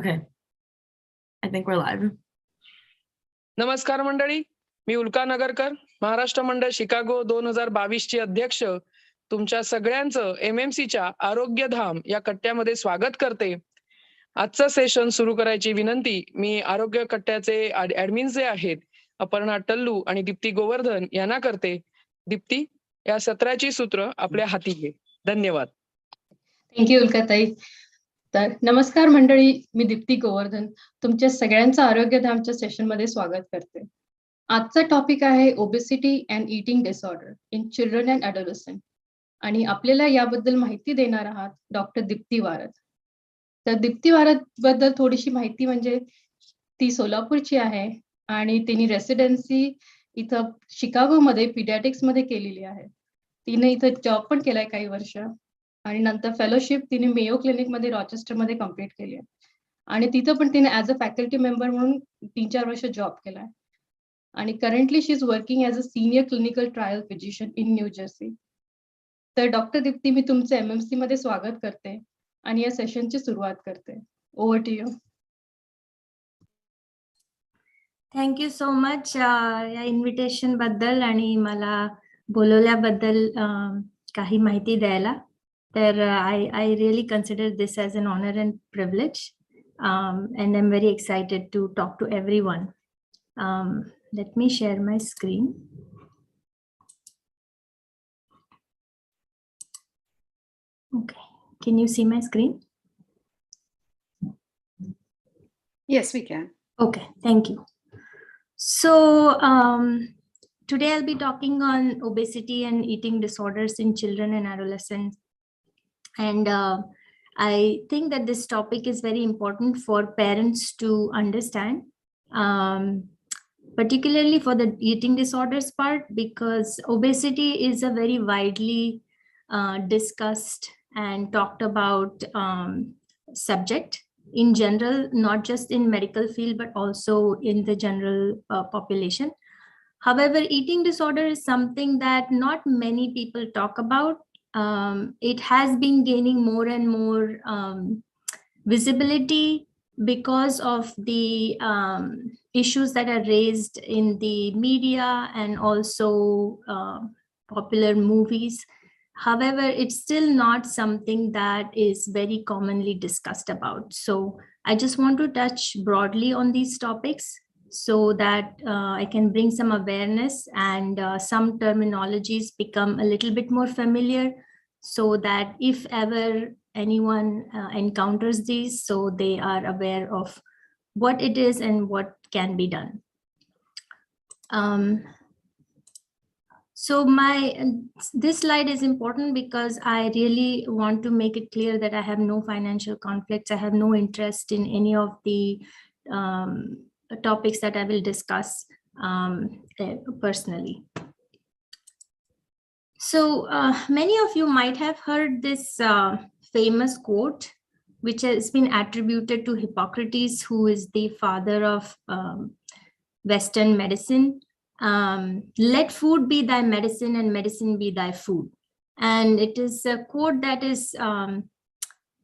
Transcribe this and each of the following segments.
Okay. I think we're live. नमस्कार मंडळी, मी उल्का नगरकर, महाराष्ट्र मंडळ शिकागो 2022 ची अध्यक्ष तुमच्या सगळ्यांचं MMCच्या आरोग्य धाम या कट्ट्यामध्ये स्वागत करते. आजचं सेशन सुरू करायची विनंती मी आरोग्य कट्ट्याचे ऍडमिन जे आहेत अपर्णा टल्लू आणि दीप्ती गोवर्धन यांना करते. दीप्ती, या सत्राची सूत्र आपल्या हाती घे. धन्यवाद. थँक्यू उल्काताई. तर नमस्कार मंडळी, मी दीप्ती गोवर्धन तुमच्या सगळ्यांचं आरोग्य धामच्या सेशनमध्ये स्वागत करते. आजचा टॉपिक आहे obesity and eating disorder in children and adolescent आणि आपल्याला याबद्दल माहिती देणार आहात डॉक्टर दीप्ती वारद. तर दीप्ती वारद बद्दल थोडीशी माहिती म्हणजे ती सोलापूरची आहे आणि तिने रेसिडेन्सी इथं शिकागोमध्ये पीडियाट्रिक्समध्ये केलेली आहे. तिने इथं जॉब पण केलाय काही वर्ष आणि नंतर फेलोशिप तिने मेयो क्लिनिकमध्ये रॉचेस्टरमध्ये कम्प्लीट केली आहे आणि तिथं पण तिने ॲज अ फॅकल्टी मेंबर म्हणून 3-4 वर्ष जॉब केलाय आणि currently she is working as a senior clinical trial physician in new Jersey. तर डॉक्टर दीप्ती, मी तुमचं MMC मध्ये स्वागत करते आणि या सेशनची सुरुवात करते. Over to you. Thank you so much या इन्व्हिटेशन बद्दल आणि मला बोलवल्याबद्दल काही माहिती द्यायला. तर I really consider this as an honor and privilege, and I'm very excited to talk to everyone. Let me share my screen. Okay, can you see my screen? Yes, we can. Okay, thank you. So today I'll be talking on obesity and eating disorders in children and adolescents. And I think that this topic is very important for parents to understand, particularly for the eating disorders part, because obesity is a very widely discussed and talked about subject in general, not just in medical field, but also in the general population. However, eating disorder is something that not many people talk about. It has been gaining more and more visibility because of the issues that are raised in the media and also popular movies. However, it's still not something that is very commonly discussed about. So I just want to touch broadly on these topics so that I can bring some awareness and some terminologies become a little bit more familiar, so that if ever anyone encounters these, so they are aware of what it is and what can be done. So this slide is important because I really want to make it clear that I have no financial conflicts. I have no interest in any of the topics that I will discuss personally. So many of you might have heard this famous quote, which has been attributed to Hippocrates, who is the father of Western medicine. Let food be thy medicine and medicine be thy food. And it is a quote that is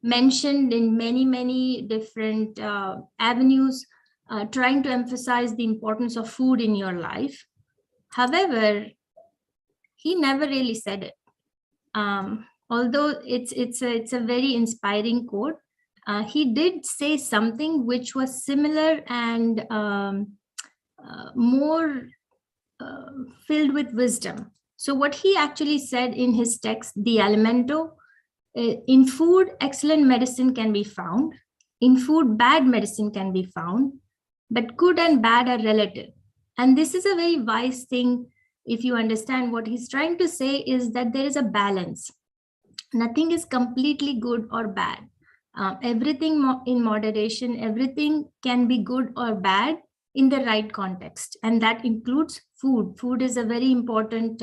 mentioned in many different avenues, trying to emphasize the importance of food in your life. However, he never really said it. Although it's a very inspiring quote, he did say something which was similar and more filled with wisdom. So what he actually said in his text, the Alimento, in food, excellent medicine can be found. In food, bad medicine can be found. But good and bad are relative. And this is a very wise thing. If you understand what he's trying to say is that there is a balance. Nothing is completely good or bad. Everything in moderation, everything can be good or bad in the right context. And that includes food. Food is a very important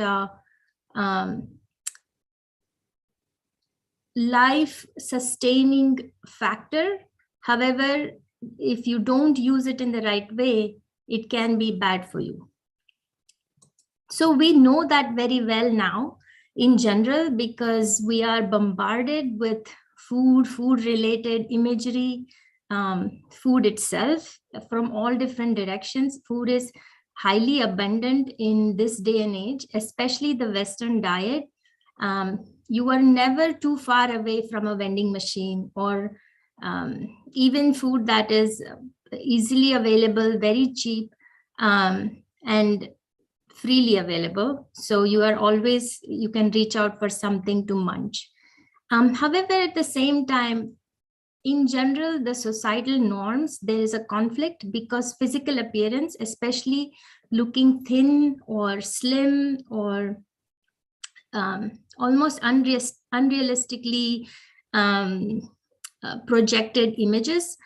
life-sustaining factor. However, if you don't use it in the right way, it can be bad for you. So we know that very well now in general, because we are bombarded with food related imagery, food itself from all different directions. Food is highly abundant in this day and age, especially the Western diet. You are never too far away from a vending machine or even food that is easily available, very cheap, and freely available. So you can reach out for something to munch. However, at the same time, in general, the societal norms, there is a conflict because physical appearance, especially looking thin or slim or almost unrealistically projected images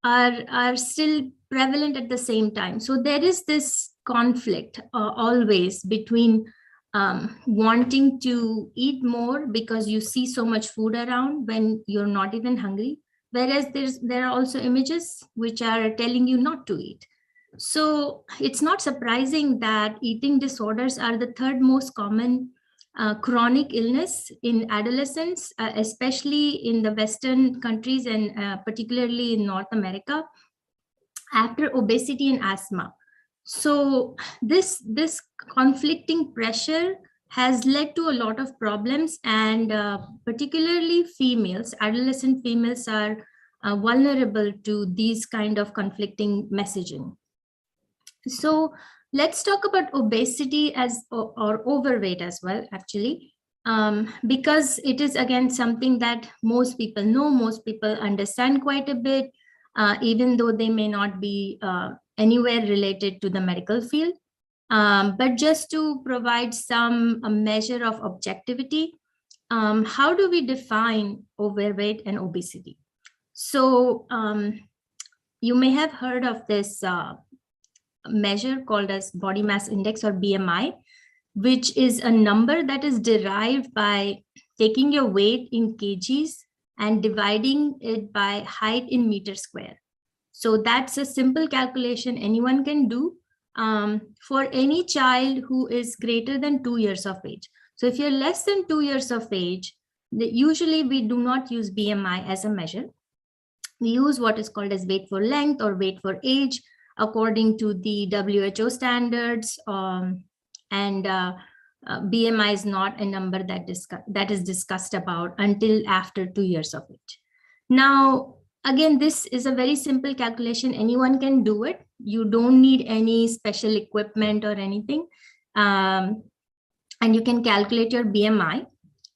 are still prevalent at the same time. So there is this conflict always between wanting to eat more because you see so much food around when you're not even hungry, whereas there are also images which are telling you not to eat. So it's not surprising that eating disorders are the third most common chronic illness in adolescents, especially in the Western countries and particularly in North America, after obesity and asthma. So this conflicting pressure has led to a lot of problems, and particularly females, adolescent females are vulnerable to these kind of conflicting messaging. So let's talk about obesity or overweight as well, actually, because it is again something that most people know, most people understand quite a bit, even though they may not be anywhere related to the medical field. But just to provide some measure of objectivity, how do we define overweight and obesity? So you may have heard of this measure called as body mass index or BMI, which is a number that is derived by taking your weight in kgs and dividing it by height in meters square. So that's a simple calculation anyone can do for any child who is greater than 2 years of age. So if you're less than 2 years of age, usually we do not use BMI as a measure. We use what is called as weight for length or weight for age, according to the WHO standards, and BMI is not a number that is discussed about until after 2 years of age. Now, again, this is a very simple calculation. Anyone can do it. You don't need any special equipment or anything. And you can calculate your BMI.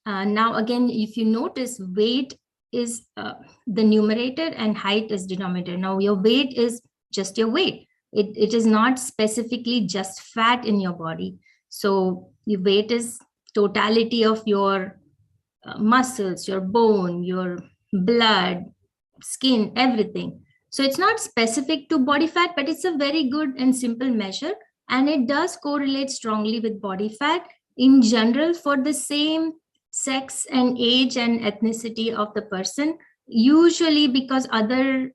Now, again, if you notice, weight is the numerator and height is denominator. Now, your weight is just your weight. It is not specifically just fat in your body. So your weight is totality of your muscles, your bone, your blood, skin, everything. So it's not specific to body fat, but it's a very good and simple measure. And it does correlate strongly with body fat in general for the same sex and age and ethnicity of the person, usually because other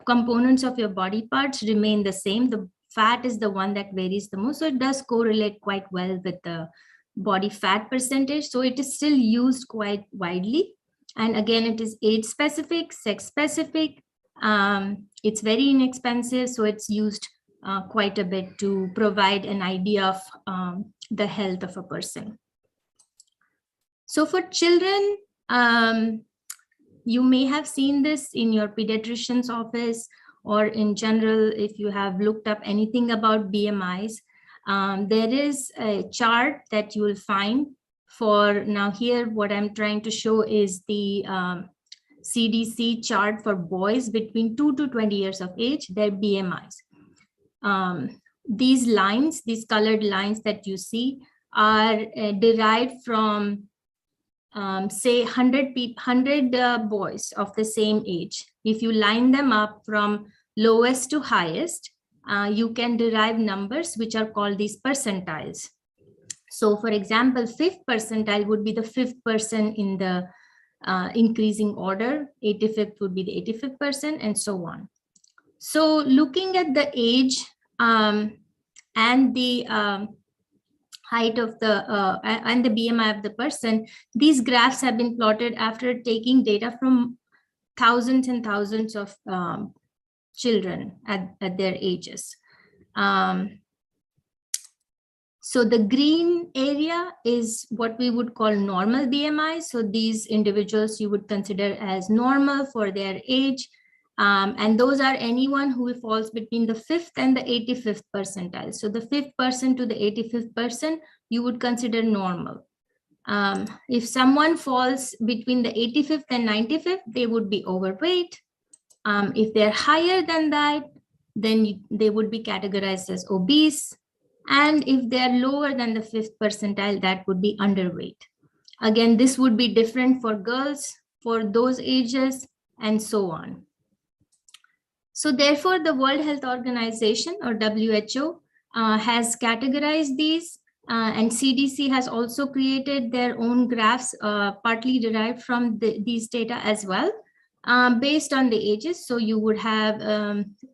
components of your body parts remain the same. The fat is the one that varies the most. So it does correlate quite well with the body fat percentage. So it is still used quite widely. And again, it is age specific, sex specific. It's very inexpensive. So it's used quite a bit to provide an idea of the health of a person. So for children, you may have seen this in your pediatrician's office, or in general, if you have looked up anything about BMIs, there is a chart that you will find for, now here, what I'm trying to show is the CDC chart for boys between 2 to 20 years of age, their BMIs. These lines, these colored lines that you see are derived from say 100 boys of the same age. If you line them up from lowest to highest, you can derive numbers which are called these percentiles. So for example, 5th percentile would be the 5th person in the increasing order, 85th would be the 85th person, and so on. So looking at the age and the height of the and the BMI of the person, these graphs have been plotted after taking data from thousands and thousands of children at their ages. So the green area is what we would call normal BMI. So these individuals you would consider as normal for their age. And those are anyone who falls between the 5th and the 85th percentile. So the 5th person to the 85th person, you would consider normal. If someone falls between the 85th and 95th, they would be overweight. If they're higher than that, then they would be categorized as obese. And if they're lower than the 5th percentile, that would be underweight. Again, this would be different for girls for those ages and so on. So therefore, the World Health Organization or WHO has categorized these, and CDC has also created their own graphs, partly derived from these data as well, based on the ages. So you would have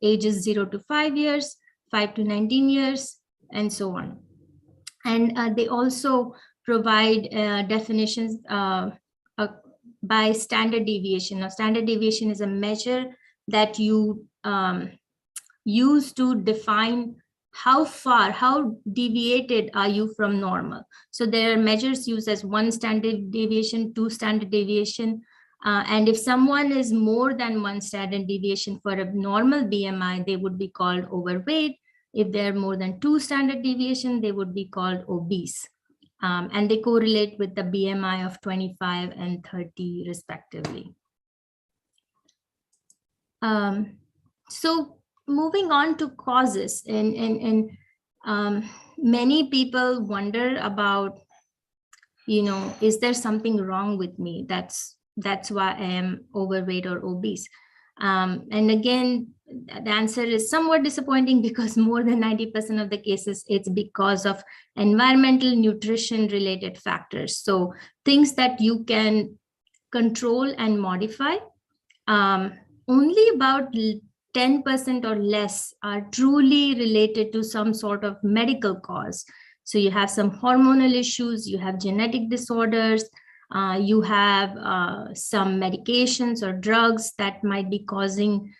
ages 0 to 5 years, 5 to 19 years, and so on. And they also provide definitions by standard deviation. Now, standard deviation is a measure that you use to define how deviated are you from normal. So there are measures used as 1 standard deviation, 2 standard deviation. And if someone is more than 1 standard deviation for a normal BMI, they would be called overweight. If they're more than 2 standard deviation, they would be called obese. And they correlate with the BMI of 25 and 30 respectively. So moving on to causes, and many people wonder about, is there something wrong with me? That's why I am overweight or obese. And again, the answer is somewhat disappointing because more than 90% of the cases, it's because of environmental nutrition related factors. So things that you can control and modify. Only about 10% or less are truly related to some sort of medical cause. So you have some hormonal issues, you have genetic disorders, you have some medications or drugs that might be causing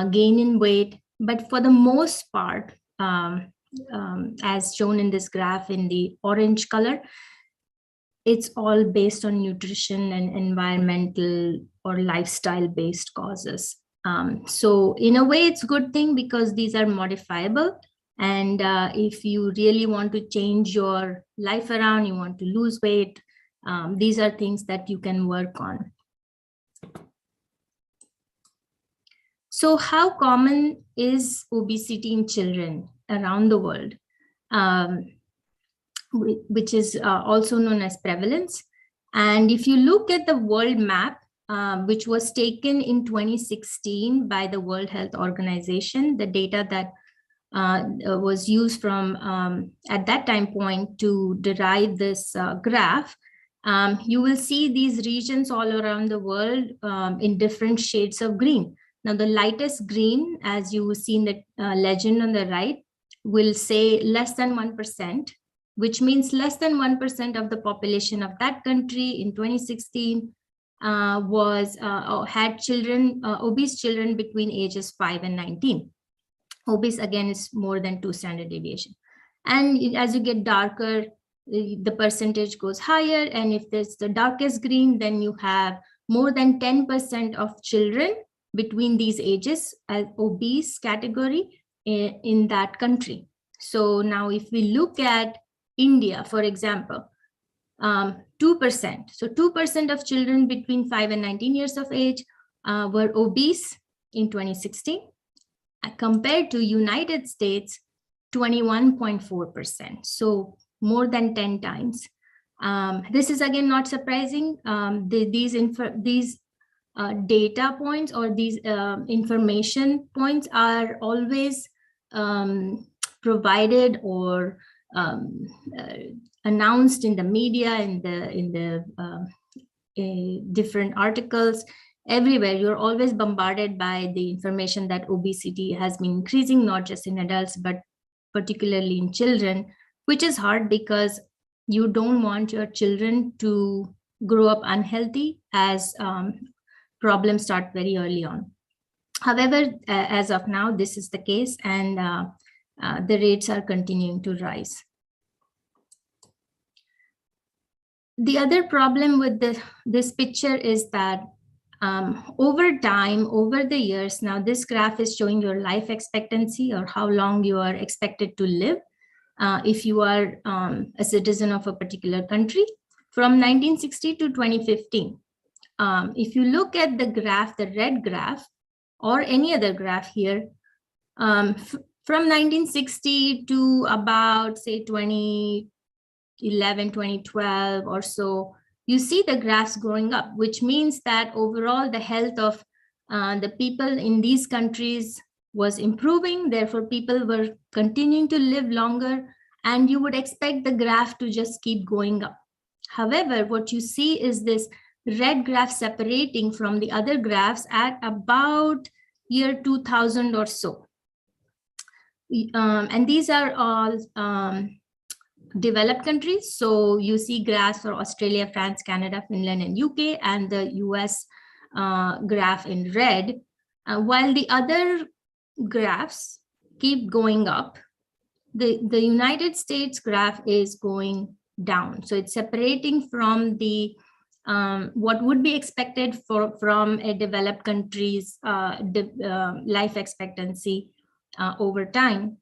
gain in weight. But for the most part, as shown in this graph in the orange color, it's all based on nutrition and environmental or lifestyle-based causes. So in a way, it's a good thing because these are modifiable. And if you really want to change your life around, you want to lose weight, these are things that you can work on. So how common is obesity in children around the world, which is also known as prevalence? And if you look at the world map, which was taken in 2016 by the World Health Organization, the data that was used from at that time point to derive this graph, you will see these regions all around the world in different shades of green. Now, the lightest green, as you see in the legend on the right, will say less than 1%, which means less than 1% of the population of that country in 2016 had children, obese children between ages 5 and 19. Obese, again, is more than 2 standard deviation. And as you get darker, the percentage goes higher. And if there's the darkest green, then you have more than 10% of children between these ages as obese category in that country. So now if we look at India, for example, 2%. So 2% of children between 5 and 19 years of age were obese in 2016, compared to United States, 21.4%. So more than 10 times. This is again not surprising. These data points or these information points are always provided or announced in the media, in the different articles. Everywhere, you're always bombarded by the information that obesity has been increasing, not just in adults, but particularly in children, which is hard because you don't want your children to grow up unhealthy, as problems start very early on. However, as of now, this is the case, and the rates are continuing to rise. The other problem with this picture is that over time, over the years, now this graph is showing your life expectancy, or how long you are expected to live if you are a citizen of a particular country, from 1960 to 2015. If you look at the graph, the red graph, or any other graph here, from 1960 to about, say, 2011, 2012 or so, you see the graphs growing up, which means that overall the health of the people in these countries was improving. Therefore, people were continuing to live longer, and you would expect the graph to just keep going up. However, what you see is this red graph separating from the other graphs at about year 2000 or so. And these are all developed countries. So you see graphs for Australia, France, Canada, Finland, and UK, and the US graph in red, while the other graphs keep going up. The United States graph is going down. So it's separating from the what would be expected from a developed country's life expectancy over time.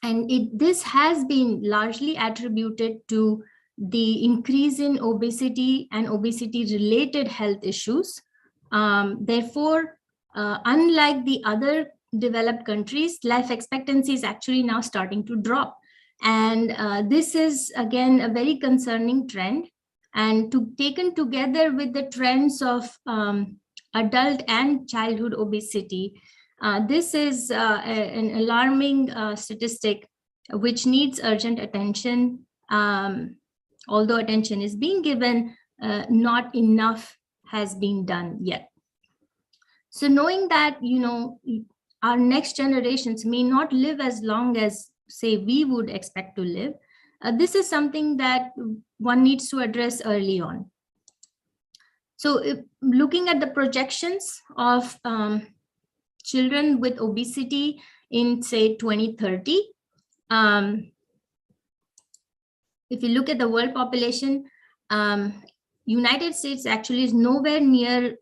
And this has been largely attributed to the increase in obesity and obesity-related health issues. Therefore, unlike the other developed countries, life expectancy is actually now starting to drop. And this is, again, a very concerning trend. And taken together with the trends of adult and childhood obesity, this is an alarming statistic which needs urgent attention. Although attention is being given, not enough has been done yet. So knowing that, our next generations may not live as long as, say, we would expect to live, this is something that one needs to address early on. So looking at the projections of children with obesity in, say, 2030, if you look at the world population, United States actually is nowhere near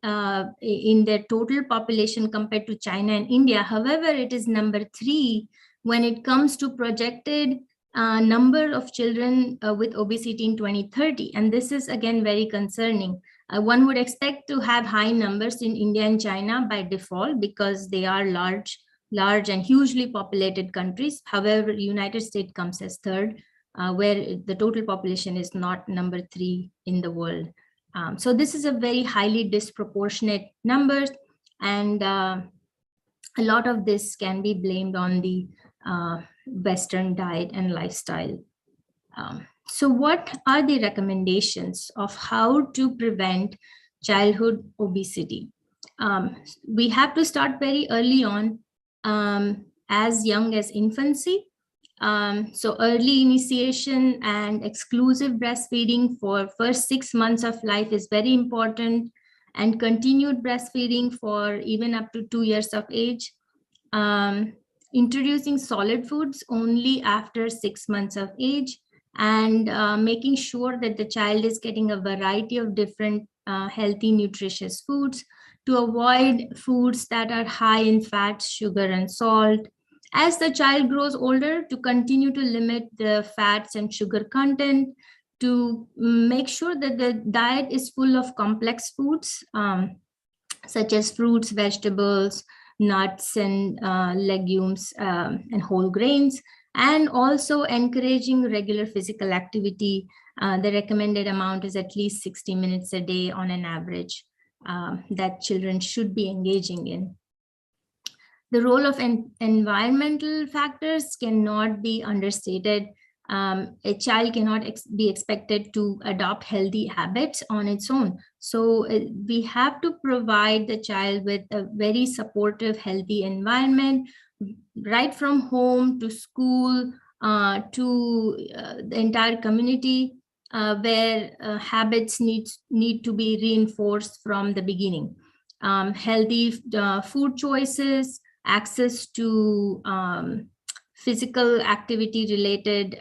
in their total population compared to China and India. However, it is number 3 when it comes to projected number of children with obesity in 2030. And this is, again, very concerning. One would expect to have high numbers in India and China by default because they are large and hugely populated countries. However, United States comes as 3rd, where the total population is not number 3 in the world. So this is a very highly disproportionate numbers, and a lot of this can be blamed on the Western diet and lifestyle. So what are the recommendations of how to prevent childhood obesity? We have to start very early on, as young as infancy. So early initiation and exclusive breastfeeding for first 6 months of life is very important, and continued breastfeeding for even up to 2 years of age. Introducing solid foods only after 6 months of age, and making sure that the child is getting a variety of different healthy, nutritious foods, to avoid foods that are high in fats, sugar, and salt. As the child grows older, to continue to limit the fats and sugar content, to make sure that the diet is full of complex foods, such as fruits, vegetables, nuts, and legumes, and whole grains, and also encouraging regular physical activity. The recommended amount is at least 60 minutes a day on an average that children should be engaging in. The role of environmental factors cannot be understated. A child cannot be expected to adopt healthy habits on its own. So we have to provide the child with a very supportive, healthy environment, right from home to school to the entire community, where habits need to be reinforced from the beginning. healthy food choices, access to physical activity related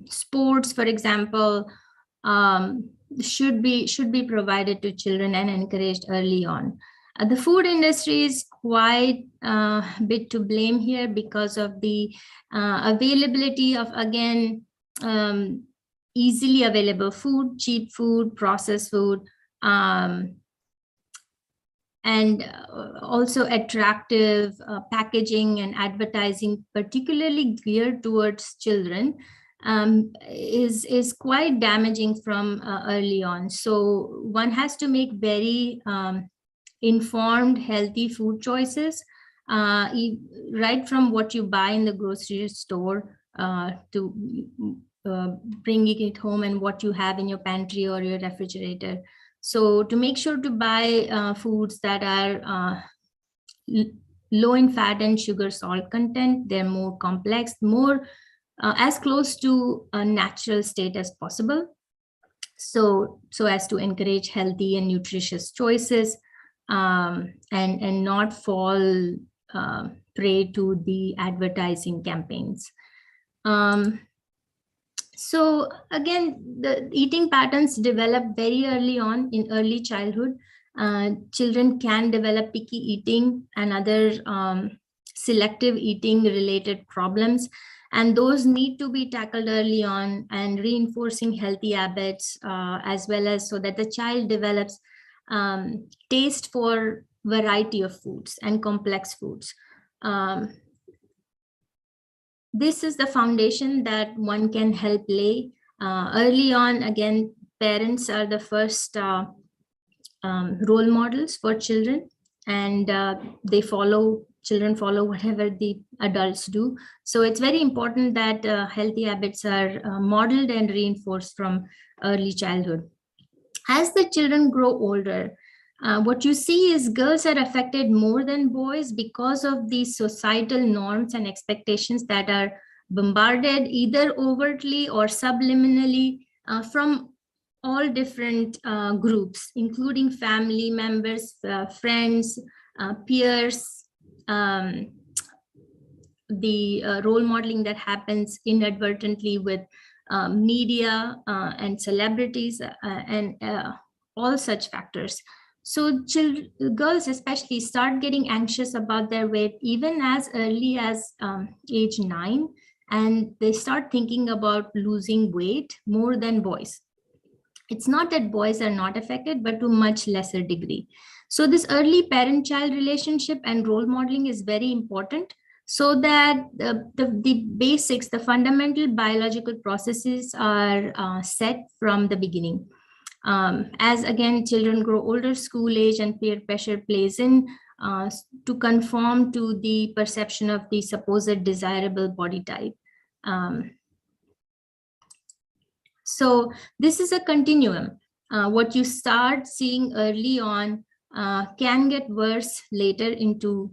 sports, for example, should be provided to children and encouraged early on. The food industry is quite a bit to blame here because of the availability of, again, easily available food, cheap food, processed food, and also attractive packaging and advertising, particularly geared towards children, is quite damaging from early on. So one has to make very informed, healthy food choices, right from what you buy in the grocery store to bringing it home and what you have in your pantry or your refrigerator. So to make sure to buy foods that are low in fat and sugar salt content, they're more complex, more as close to a natural state as possible. So as to encourage healthy and nutritious choices, and not fall prey to the advertising campaigns. So again, the eating patterns develop very early on in early childhood. Children can develop picky eating and other selective eating related problems, and those need to be tackled early on, and reinforcing healthy habits as well as so that the child develops taste for variety of foods and complex foods. This is the foundation that one can help lay early on. Again, parents are the first role models for children, and children follow whatever the adults do. So it's very important that healthy habits are modeled and reinforced from early childhood. As the children grow older, what you see is girls are affected more than boys because of these societal norms and expectations that are bombarded either overtly or subliminally from all different groups, including family members, friends, peers, the role modeling that happens inadvertently with media and celebrities and all such factors. So girls especially start getting anxious about their weight even as early as age 9, and they start thinking about losing weight more than boys. It's not that boys are not affected, but to much lesser degree. So this early parent-child relationship and role modeling is very important, so that the basics, the fundamental biological processes are set from the beginning. As again, children grow older, school age and peer pressure plays in to conform to the perception of the supposed desirable body type. So this is a continuum. What you start seeing early on can get worse later into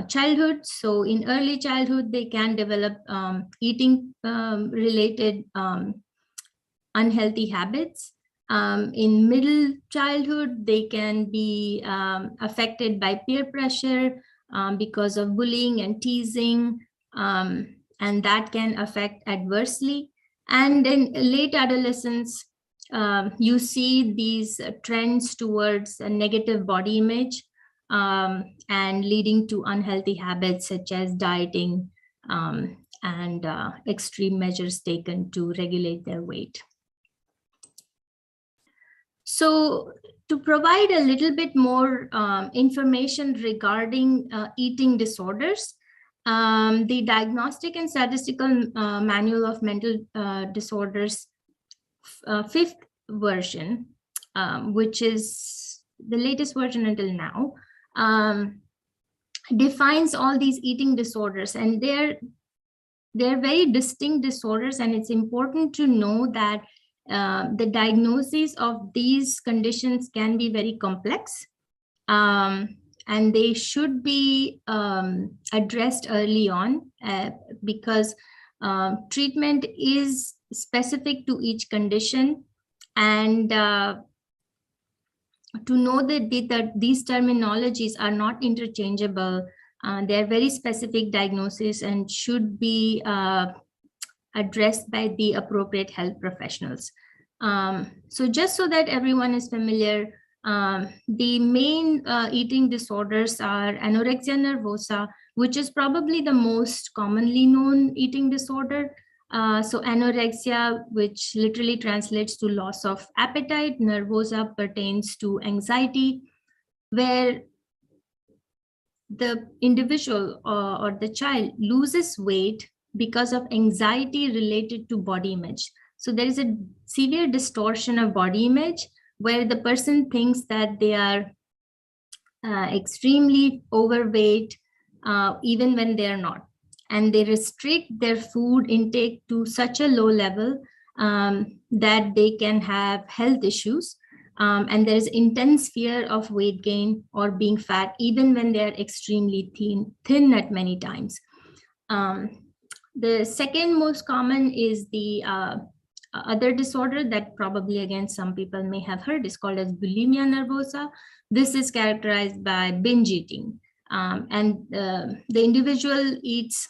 childhood. So in early childhood, they can develop eating related unhealthy habits. In middle childhood, they can be affected by peer pressure because of bullying and teasing, and that can affect adversely. And in late adolescence, you see these trends towards a negative body image and leading to unhealthy habits such as dieting and extreme measures taken to regulate their weight. So to provide a little bit more information regarding eating disorders, the Diagnostic and Statistical Manual of Mental Disorders, 5th version, which is the latest version until now, defines all these eating disorders, and they're very distinct disorders, and it's important to know that the diagnosis of these conditions can be very complex, and they should be addressed early on because treatment is specific to each condition, and to know that these terminologies are not interchangeable. They're very specific diagnoses and should be addressed by the appropriate health professionals. So just so that everyone is familiar, the main eating disorders are anorexia nervosa, which is probably the most commonly known eating disorder. So anorexia, which literally translates to loss of appetite. Nervosa pertains to anxiety, where the individual or the child loses weight because of anxiety related to body image. So there is a severe distortion of body image where the person thinks that they are extremely overweight, even when they are not. And they restrict their food intake to such a low level that they can have health issues. And there is intense fear of weight gain or being fat, even when they are extremely thin at many times. The second most common is the other disorder that probably, again, some people may have heard, is called as bulimia nervosa. This is characterized by binge eating. And the individual eats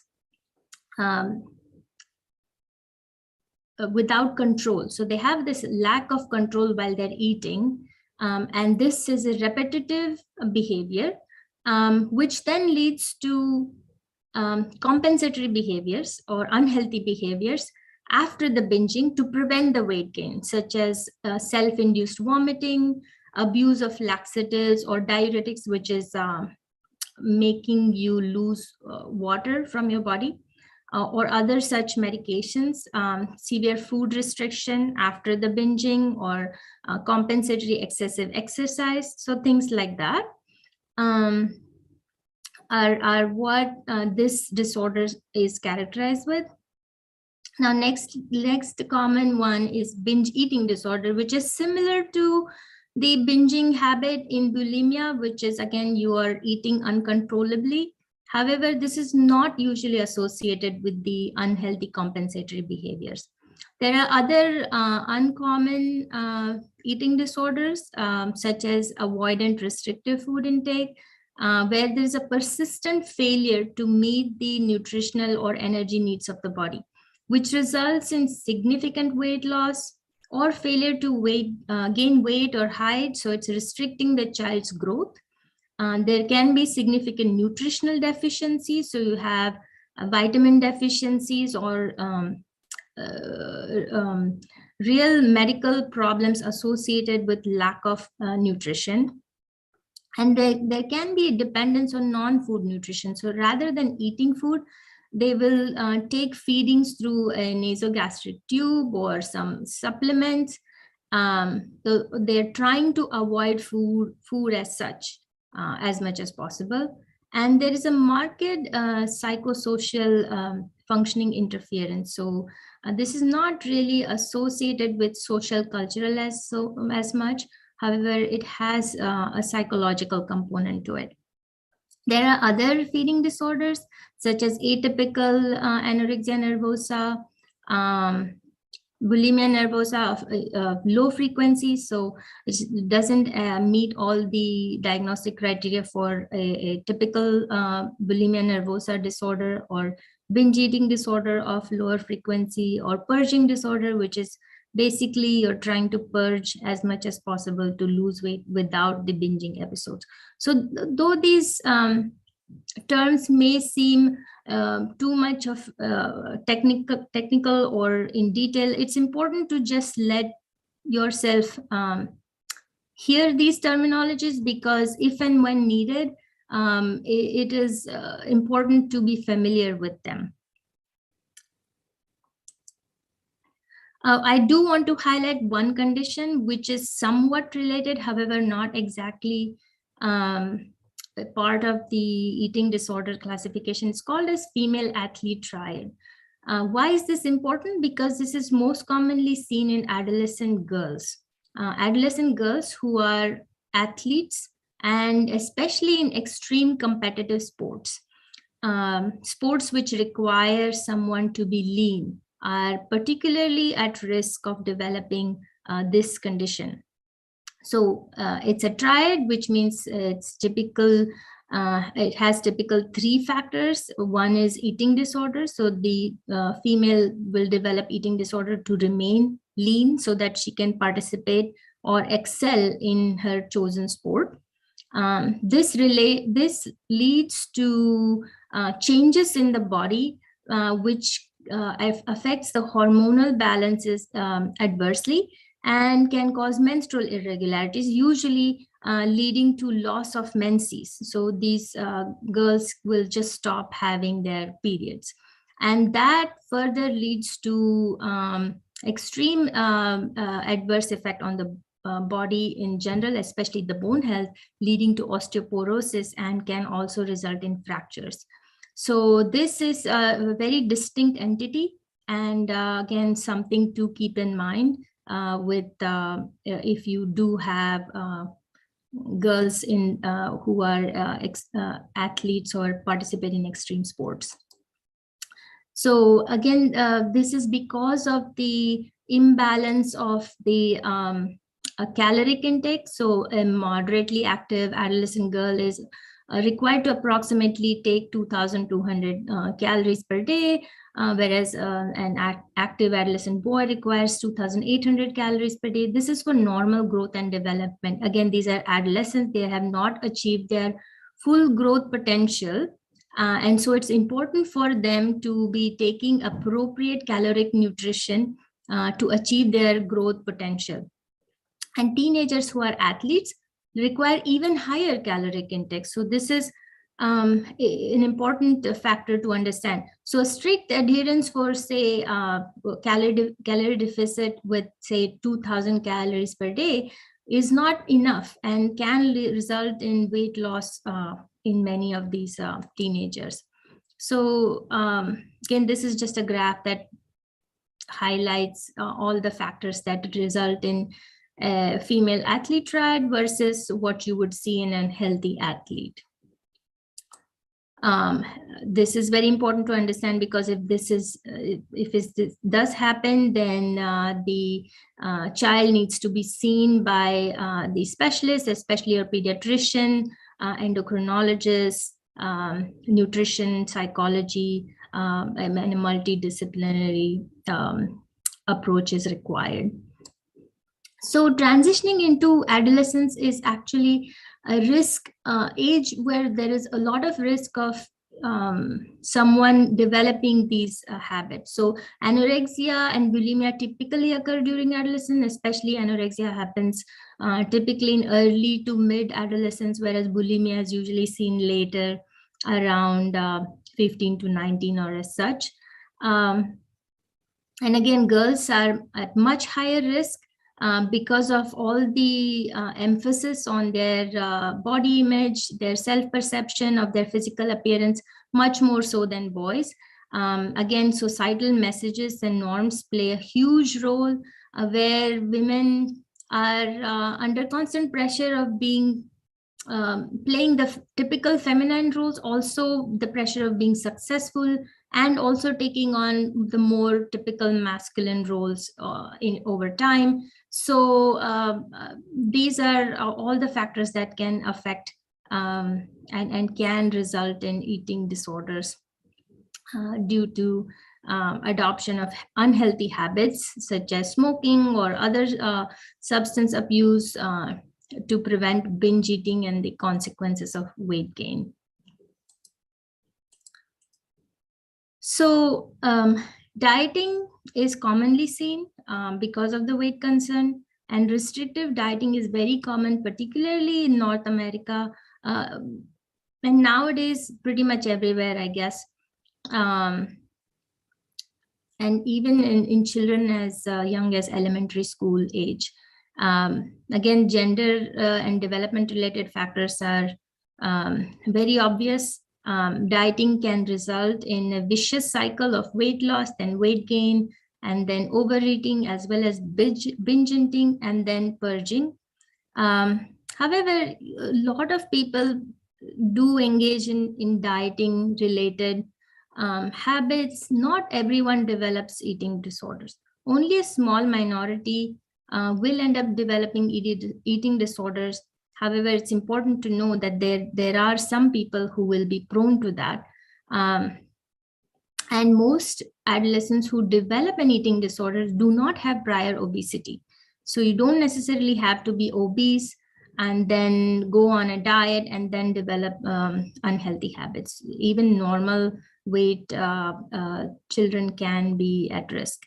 without control. So they have this lack of control while they're eating. And this is a repetitive behavior, which then leads to compensatory behaviors or unhealthy behaviors after the binging to prevent the weight gain, such as self-induced vomiting, abuse of laxatives or diuretics, which is making you lose water from your body, or other such medications, severe food restriction after the binging, or compensatory excessive exercise. So things like that are what this disorder is characterized with. Now, next common one is binge eating disorder, which is similar to the binging habit in bulimia, which is, again, you are eating uncontrollably. However, this is not usually associated with the unhealthy compensatory behaviors. There are other uncommon eating disorders, such as avoidant restrictive food intake, where there is a persistent failure to meet the nutritional or energy needs of the body, which results in significant weight loss or failure to gain weight or height. So it's restricting the child's growth. There can be significant nutritional deficiencies. So you have vitamin deficiencies or real medical problems associated with lack of nutrition. And there can be a dependence on non-food nutrition. So rather than eating food, they will take feedings through a nasogastric tube or some supplements. So they're trying to avoid food as such as much as possible. And there is a marked psychosocial functioning interference. So this is not really associated with social cultural as much. However, it has a psychological component to it. There are other feeding disorders such as atypical anorexia nervosa, bulimia nervosa of low frequency. So it doesn't meet all the diagnostic criteria for a typical bulimia nervosa disorder, or binge eating disorder of lower frequency, or purging disorder, which is basically you're trying to purge as much as possible to lose weight without the binging episodes. So though these terms may seem too much of technical or in detail, it's important to just let yourself hear these terminologies, because if and when needed, it is important to be familiar with them. I do want to highlight one condition which is somewhat related, however, not exactly part of the eating disorder classification. It's called as female athlete triad. Why is this important? Because this is most commonly seen in adolescent girls who are athletes, and especially in extreme competitive sports. Sports which require someone to be lean are particularly at risk of developing this condition. So it's a triad, which means it's typical. It has typical 3 factors. One is eating disorder. So the female will develop eating disorder to remain lean so that she can participate or excel in her chosen sport. This leads to changes in the body, which affects the hormonal balances adversely and can cause menstrual irregularities, usually leading to loss of menses. So these girls will just stop having their periods. And that further leads to extreme adverse effect on the body in general, especially the bone health, leading to osteoporosis and can also result in fractures. So this is a very distinct entity, and again, something to keep in mind if you do have girls who are athletes or participate in extreme sports. So again, this is because of the imbalance of the caloric intake. So a moderately active adolescent girl is required to approximately take 2,200 calories per day, whereas an active adolescent boy requires 2,800 calories per day. This is for normal growth and development. Again, these are adolescents. They have not achieved their full growth potential. And so it's important for them to be taking appropriate caloric nutrition to achieve their growth potential. And teenagers who are athletes require even higher caloric intake. So this is an important factor to understand. So strict adherence for, say, calorie deficit with, say, 2,000 calories per day is not enough and can result in weight loss in many of these teenagers. So again, this is just a graph that highlights all the factors that result in a female athlete triad versus what you would see in a healthy athlete. This is very important to understand, because if this does happen, then the child needs to be seen by the specialist, especially your pediatrician, endocrinologist, nutrition, psychology, and a multidisciplinary approach is required. So transitioning into adolescence is actually a risk age where there is a lot of risk of someone developing these habits. So anorexia and bulimia typically occur during adolescence, especially anorexia happens typically in early to mid adolescence, whereas bulimia is usually seen later around 15 to 19 or as such. And again, girls are at much higher risk because of all the emphasis on their body image, their self-perception of their physical appearance, much more so than boys. Again, societal messages and norms play a huge role where women are under constant pressure of being playing the typical feminine roles, also the pressure of being successful, and also taking on the more typical masculine roles over time. So these are all the factors that can affect and can result in eating disorders due to adoption of unhealthy habits such as smoking or other substance abuse to prevent binge eating and the consequences of weight gain. So dieting is commonly seen because of the weight concern, and restrictive dieting is very common, particularly in North America, and nowadays pretty much everywhere, I guess. And even in children as young as elementary school age. Again, gender and development related factors are very obvious. Dieting can result in a vicious cycle of weight loss, then weight gain, and then overeating, as well as binge eating, and then purging. However, a lot of people do engage in dieting related habits. Not everyone develops eating disorders. Only a small minority will end up developing eating disorders. However, it's important to know that there are some people who will be prone to that. And most adolescents who develop an eating disorder do not have prior obesity. So you don't necessarily have to be obese and then go on a diet and then develop unhealthy habits. Even normal weight children can be at risk.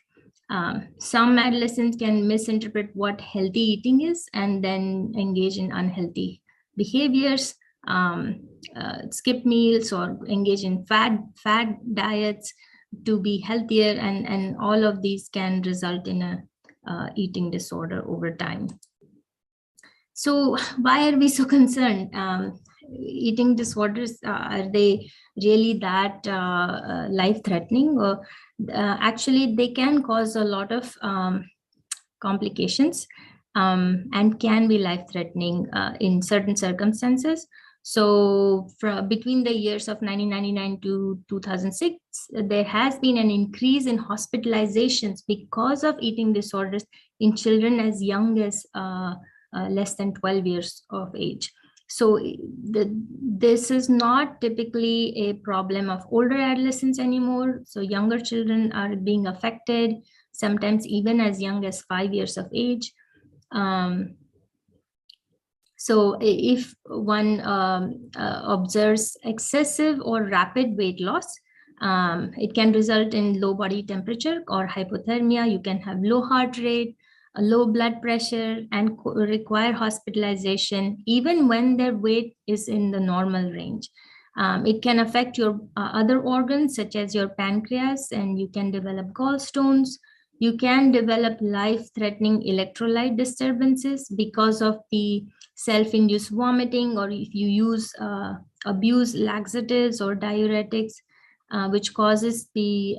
Some adolescents can misinterpret what healthy eating is and then engage in unhealthy behaviors, skip meals or engage in fad diets to be healthier, and all of these can result in a eating disorder over time. So why are we so concerned? Eating disorders, are they really that life-threatening? Or actually, they can cause a lot of complications and can be life-threatening in certain circumstances. So between the years of 1999 to 2006, there has been an increase in hospitalizations because of eating disorders in children as young as less than 12 years of age. So this is not typically a problem of older adolescents anymore. So younger children are being affected, sometimes even as young as 5 years of age. So if one observes excessive or rapid weight loss, it can result in low body temperature or hypothermia. You can have low heart rate, a low blood pressure, and require hospitalization even when their weight is in the normal range. It can affect your other organs such as your pancreas, and you can develop gallstones. You can develop life-threatening electrolyte disturbances because of the self-induced vomiting, or if you abuse laxatives or diuretics, which causes the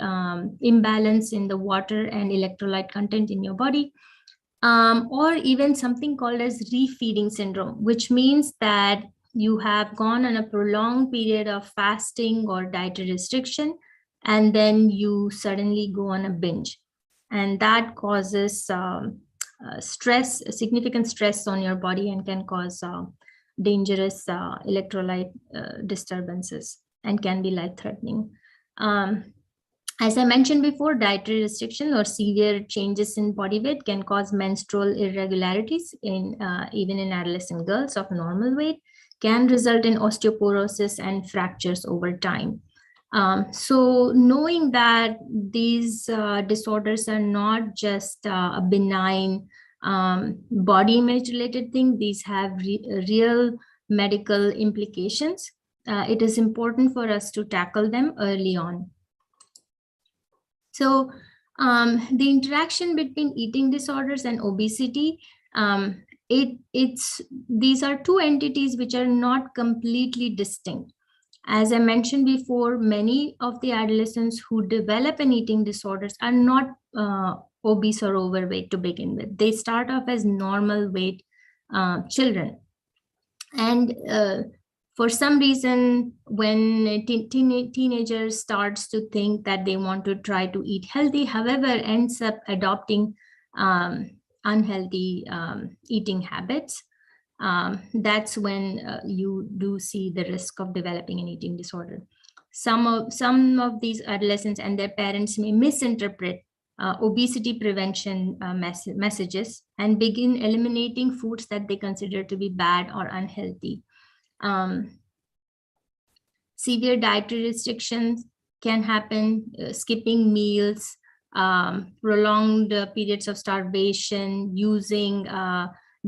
imbalance in the water and electrolyte content in your body. Or even something called as refeeding syndrome, which means that you have gone on a prolonged period of fasting or dietary restriction, and then you suddenly go on a binge. And that causes significant stress on your body, and can cause dangerous electrolyte disturbances and can be life-threatening. As I mentioned before, dietary restriction or severe changes in body weight can cause menstrual irregularities even in adolescent girls of normal weight, can result in osteoporosis and fractures over time. So knowing that these disorders are not just a benign body image related thing, these have real medical implications. It is important for us to tackle them early on. So the interaction between eating disorders and obesity, these are two entities which are not completely distinct. As I mentioned before, many of the adolescents who develop an eating disorders are not obese or overweight to begin with. They start off as normal weight children. And for some reason, when a teenager starts to think that they want to try to eat healthy, however, ends up adopting unhealthy eating habits, that's when you do see the risk of developing an eating disorder. Some of these adolescents and their parents may misinterpret obesity prevention messages and begin eliminating foods that they consider to be bad or unhealthy. Severe dietary restrictions can happen, skipping meals, prolonged periods of starvation, using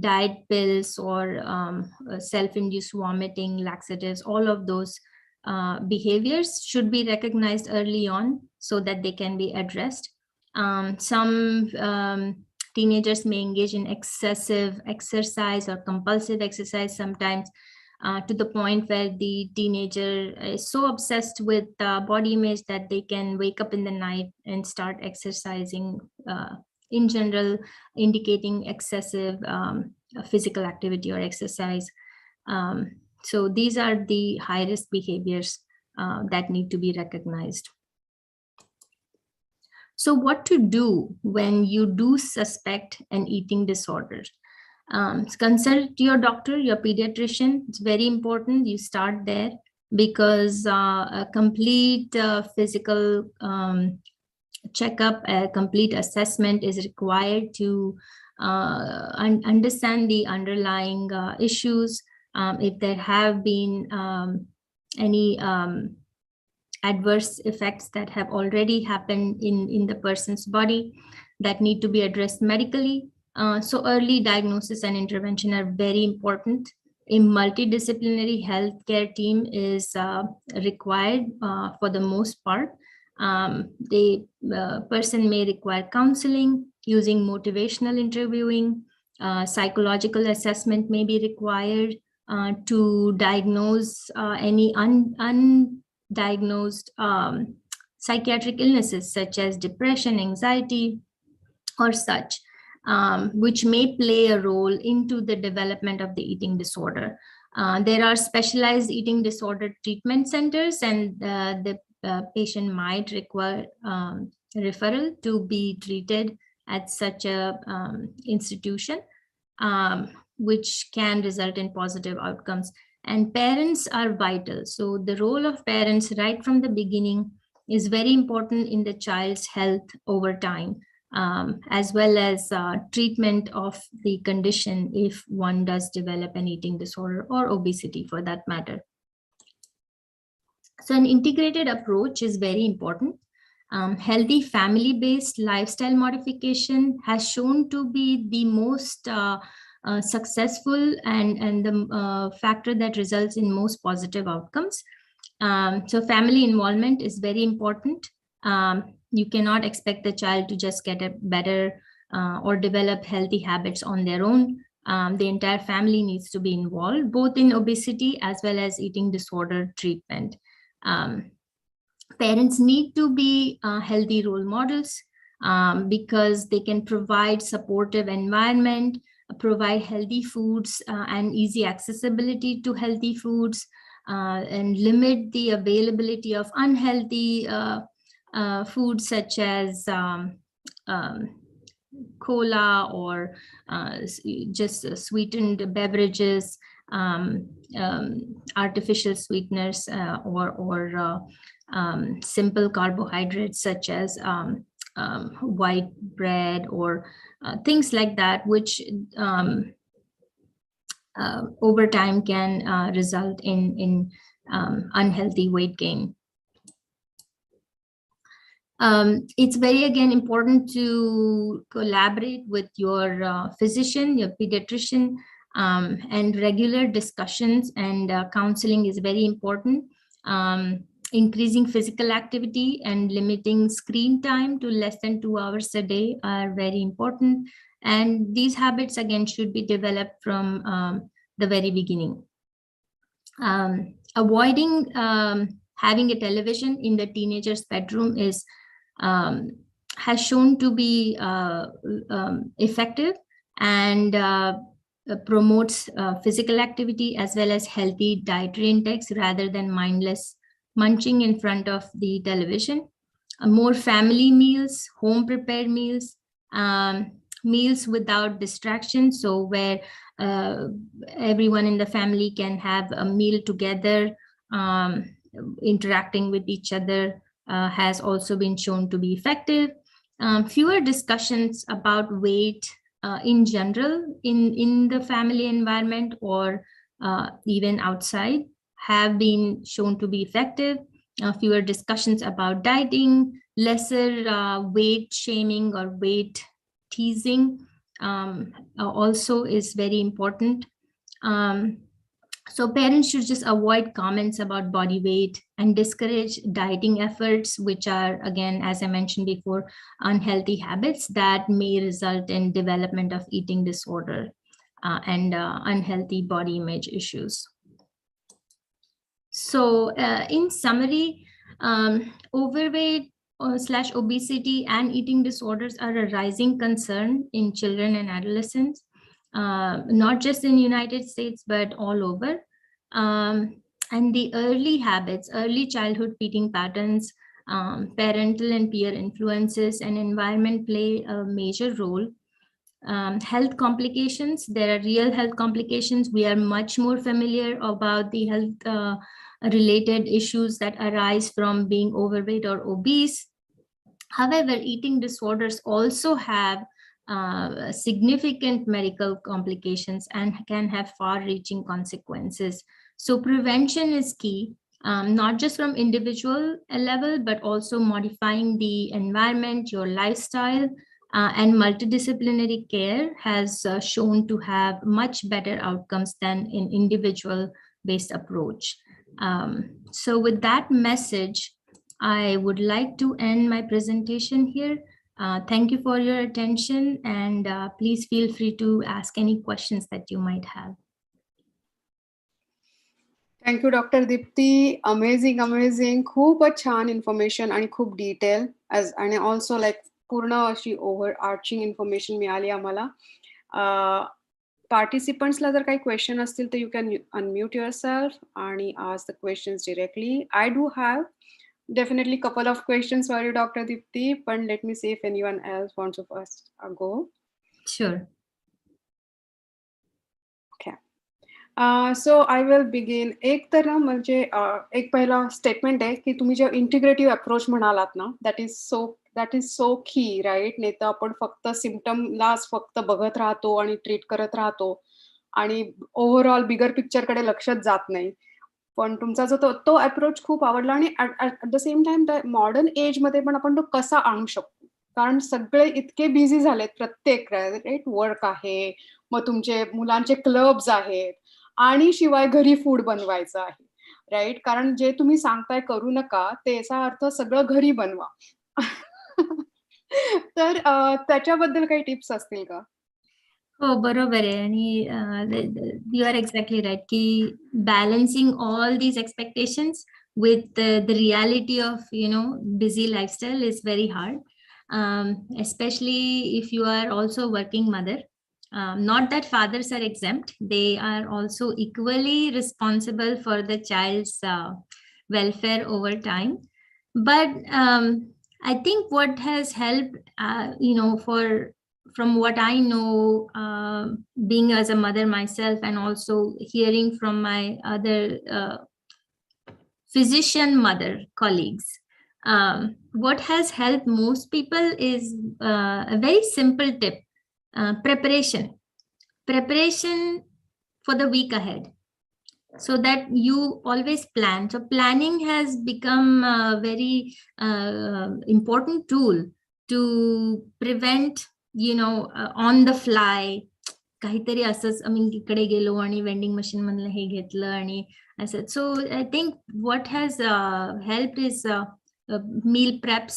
diet pills or self-induced vomiting, laxatives. All of those behaviors should be recognized early on so that they can be addressed. Some teenagers may engage in excessive exercise or compulsive exercise sometimes, to the point where the teenager is so obsessed with body image that they can wake up in the night and start exercising, in general, indicating excessive physical activity or exercise. So these are the high-risk behaviors that need to be recognized. So what to do when you do suspect an eating disorder? Consult your doctor, your pediatrician. It's very important you start there, because a complete physical checkup, a complete assessment is required to understand the underlying issues. If there have been any adverse effects that have already happened in the person's body that need to be addressed medically. So early diagnosis and intervention are very important. A multidisciplinary healthcare team is required for the most part. The person may require counseling using motivational interviewing. Psychological assessment may be required to diagnose any undiagnosed psychiatric illnesses such as depression, anxiety, or such, which may play a role into the development of the eating disorder. There are specialized eating disorder treatment centers, and the patient might require referral to be treated at such a institution, which can result in positive outcomes. And parents are vital. So the role of parents right from the beginning is very important in the child's health over time, as well as treatment of the condition if one does develop an eating disorder or obesity for that matter. So an integrated approach is very important. Healthy family-based lifestyle modification has shown to be the most successful and the factor that results in most positive outcomes. So family involvement is very important. You cannot expect the child to just get a better or develop healthy habits on their own. The entire family needs to be involved, both in obesity as well as eating disorder treatment. Parents need to be healthy role models because they can provide supportive environment, provide healthy foods and easy accessibility to healthy foods, and limit the availability of unhealthy foods such as cola or just sweetened beverages, artificial sweeteners, or simple carbohydrates such as white bread or things like that, which over time can result in unhealthy weight gain. It's very, again, important to collaborate with your physician, your pediatrician, and regular discussions and counseling is very important. Increasing physical activity and limiting screen time to less than 2 hours a day are very important. And these habits, again, should be developed from the very beginning. Avoiding having a television in the teenager's bedroom has shown to be effective and promotes physical activity as well as healthy dietary intakes rather than mindless munching in front of the television. More family meals, home prepared meals, meals without distraction, so where everyone in the family can have a meal together, interacting with each other, has also been shown to be effective. Fewer discussions about weight in general in the family environment or even outside have been shown to be effective. Fewer discussions about dieting, lesser weight shaming or weight teasing also is very important. So parents should just avoid comments about body weight and discourage dieting efforts, which are, again, as I mentioned before, unhealthy habits that may result in development of eating disorder and unhealthy body image issues. So in summary, overweight / obesity and eating disorders are a rising concern in children and adolescents, not just in the United States, but all over. And the early habits, early childhood feeding patterns Parental and peer influences and environment play a major role. Health complications, there are real health complications. We are much more familiar about the health related issues that arise from being overweight or obese. However, eating disorders also have significant medical complications and can have far-reaching consequences. So prevention is key, not just from individual level, but also modifying the environment, your lifestyle, and multidisciplinary care has shown to have much better outcomes than an individual-based approach. So with that message, I would like to end my presentation here. Thank you for your attention, and please feel free to ask any questions that you might have. Thank you, Dr. Dipti. Amazing, amazing. खूपच छान information आणि खूप detail आणि also like पूर्ण अशी overarching information मिळाली आम्हाला. Participants ला जर काही question असतील तर you can unmute yourself आणि ask the questions directly. I do have definitely couple of questions for you, Dr. Dipti, but let me see if anyone else wants to first go. Sure. Okay. So I will begin. एक तर ना म्हणजे एक पहिला statement आहे की तुम्ही जे integrative approach म्हणालात ना, that is so key, right? नाही तर आपण फक्त सिम्पटमलाच फक्त बघत राहतो आणि ट्रीट करत राहतो आणि ओव्हरऑल बिगर पिक्चरकडे लक्षच जात नाही. पण तुमचा जो तो अप्रोच खूप आवडला आणि at the same time modern एजमध्ये पण आपण तो कसा आणू शकतो, कारण सगळे इतके बिझी झालेत प्रत्येक, राईट? वर्क आहे, मग तुमचे मुलांचे क्लब्स आहेत आणि शिवाय घरी फूड बनवायचं आहे, राईट? कारण जे तुम्ही सांगताय करू नका ते याचा अर्थ सगळं घरी बनवा. तर त्याच्याबद्दल काही टिप्स असतील का? हो, बरोबर आहे. आणि you are exactly right की balancing all these expectations with the reality of busy lifestyle is very hard, especially if you are also working mother. Not that fathers are exempt, they are also equally responsible for the child's welfare over time. But I think what has helped, from what I know, being as a mother myself and also hearing from my other physician mother colleagues, what has helped most people is a very simple tip: preparation for the week ahead, so that you always plan. So planning has become a very important tool to prevent on the fly काहीतरी असंच इकडे गेलो आणि vending machine मधलं हे घेतलं आणि असं. So I think what has helped is meal preps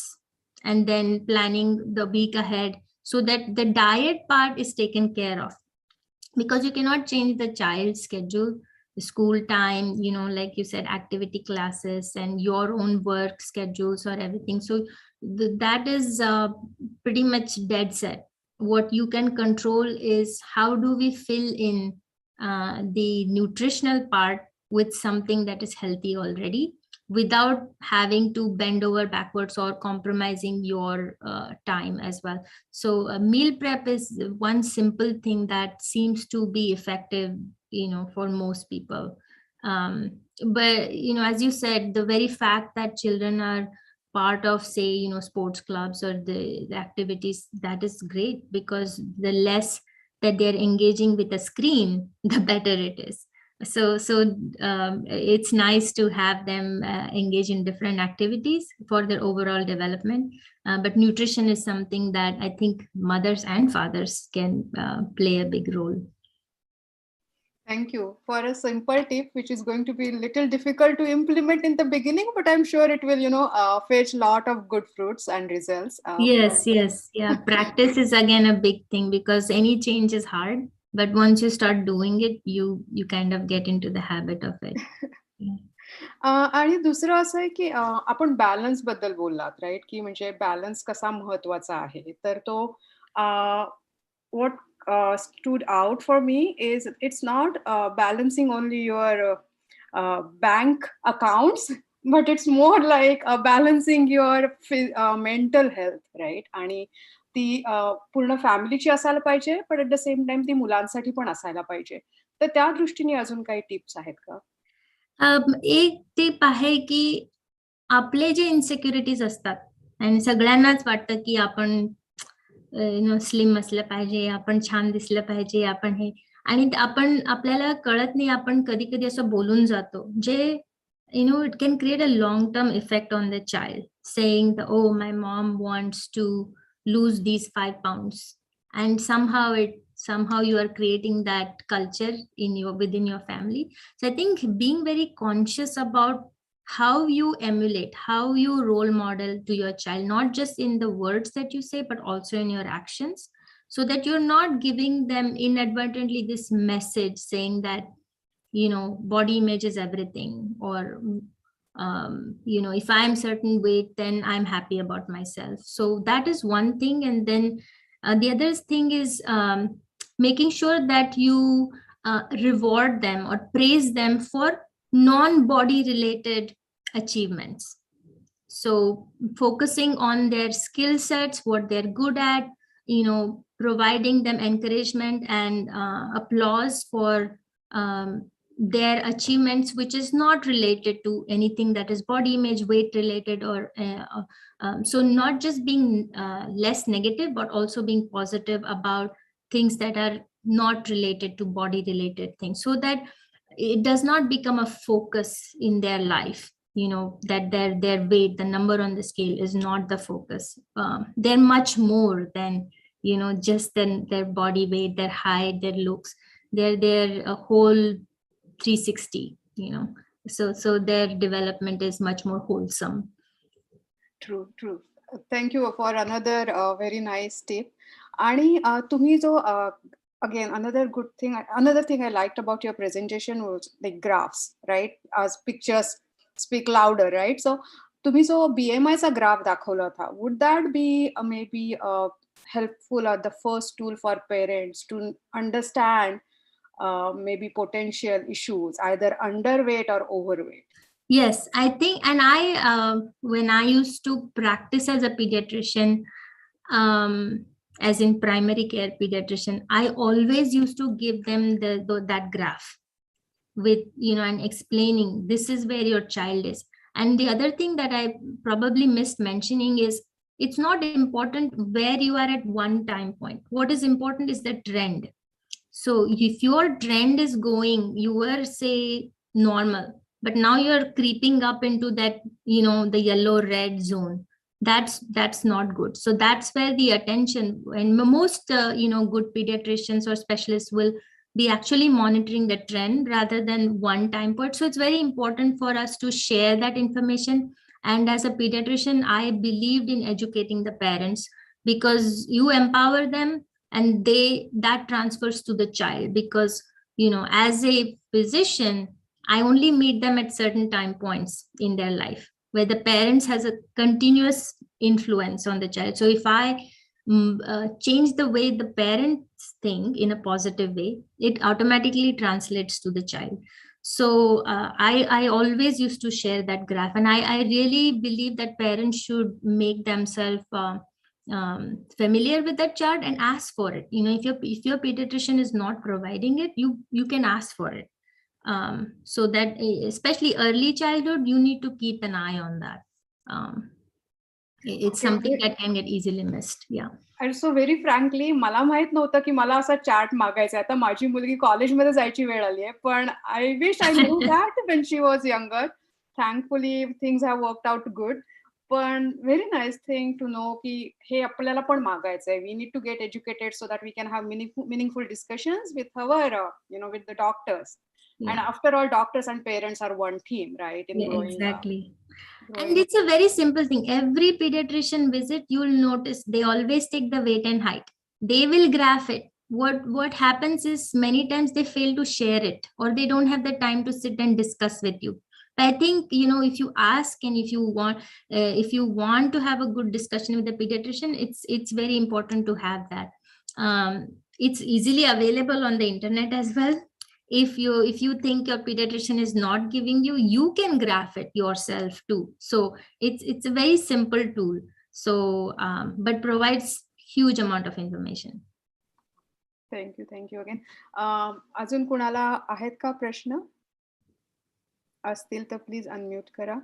and then planning the week ahead, so that the diet part is taken care of, because you cannot change the child's schedule, the school time, like you said, activity classes and your own work schedules or everything. So that is pretty much dead set. What you can control is how do we fill in the nutritional part with something that is healthy already, without having to bend over backwards or compromising your time as well. So meal prep is one simple thing that seems to be effective, for most people. But as you said, the very fact that children are part of, say, sports clubs or the activities, that is great, because the less that they're engaging with a screen, the better it is. So it's nice to have them engage in different activities for their overall development. But nutrition is something that I think mothers and fathers can play a big role. Thank you for a simple tip, which is going to be a little difficult to implement in the beginning, but I'm sure it will, fetch a lot of good fruits and results. Yes. Yeah. Practice is again a big thing, because any change is hard, but once you start doing it, you kind of get into the habit of it. आणि दुसरं असं आहे की आपण balance बद्दल बोललात, right? की म्हणजे बॅलन्स कसा महत्वाचा आहे. तर तो what stood out for me is it's not balancing only your bank accounts, But it's more like balancing your mental health, right? आणि ती पूर्ण फॅमिलीची असायला पाहिजे, पण ऍट द सेम टाइम ती मुलांसाठी पण असायला पाहिजे. तर त्या दृष्टीने अजून काही टिप्स आहेत का? एक टिप आहे की आपले जे इन्सिक्युरिटीज असतात आणि सगळ्यांनाच वाटतं की आपण स्लिम असलं पाहिजे, आपण छान दिसलं पाहिजे, आपण हे, आणि आपण आपल्याला कळत नाही, आपण कधी कधी असं बोलून जातो जे it can create a long term effect on the child, saying that, oh, my mom wants to lose these 5 pounds, and somehow you are creating that culture within your family. So I think being very conscious about how you emulate, how you role model to your child, not just in the words that you say, but also in your actions, so that you're not giving them inadvertently this message saying that body image is everything, or if I'm certain weight, then I'm happy about myself. So that is one thing. And then the other thing is making sure that you reward them or praise them for non-body related achievements. So focusing on their skill sets, what they're good at, providing them encouragement and applause for their achievements, which is not related to anything that is body image, weight related, or so not just being less negative, but also being positive about things that are not related to body related things, so that it does not become a focus in their life, that their weight, the number on the scale, is not the focus. They're much more than just their body weight, their height, their looks. They're a whole 360, so their development is much more wholesome. True. Thank you for another very nice tip. आणि तुम्ही जो again another thing I liked about your presentation was the graphs, right? As pictures speak louder, right? So तुम्ही जो BMI चा graph दाखवला होता, would that be maybe helpful or the first tool for parents to understand maybe potential issues, either underweight or overweight? Yes, I think, and when I used to practice as a pediatrician, as in primary care pediatrician, I always used to give them that graph with, and explaining this is where your child is. And the other thing that I probably missed mentioning is, it's not important where you are at one time point. What is important is the trend. So if your trend is going, you were, say, normal, but now you're creeping up into that, the yellow red zone, that's not good. So that's where the attention, and most good pediatricians or specialists will be actually monitoring the trend rather than one time point. So it's very important for us to share that information. And as a pediatrician, I believed in educating the parents, because you empower them and that transfers to the child. Because as a physician, I only meet them at certain time points in their life where the parents has a continuous influence on the child. So if I change the way the parents think in a positive way, it automatically translates to the child. So I always used to share that graph, and I really believe that parents should make themselves familiar with that chart and ask for it. If your pediatrician is not providing it, you can ask for it. So that especially early childhood, you need to keep an eye on that. It's something that can get easily missed. Yeah. And so very frankly, मला माहित नव्हतं की मला असा chart मागायचा. आता माझी मुलगी कॉलेजमध्ये जायची वेळ आली आहे, पण I wish I knew that when she was younger. Thankfully, things have worked out good. पण very nice thing to know की हे आपल्याला पण मागायचं आहे. We need to get educated so that we can have meaningful discussions with our, with the doctors. Yeah. And after all, doctors and parents are one team, right? Exactly. And it's a very simple thing. Every pediatrician visit, you will notice they always take the weight and height. They will graph it. What happens is many times they fail to share it, or they don't have the time to sit and discuss with you. But I think, if you ask and if you want to have a good discussion with the pediatrician, it's very important to have that. It's easily available on the internet as well. if you think your pediatrician is not giving you, you can graph it yourself too. So it's a very simple tool. So but provides huge amount of information. Thank you again. अजून कुणाला आहेत का प्रश्न? असतील तर please unmute करा.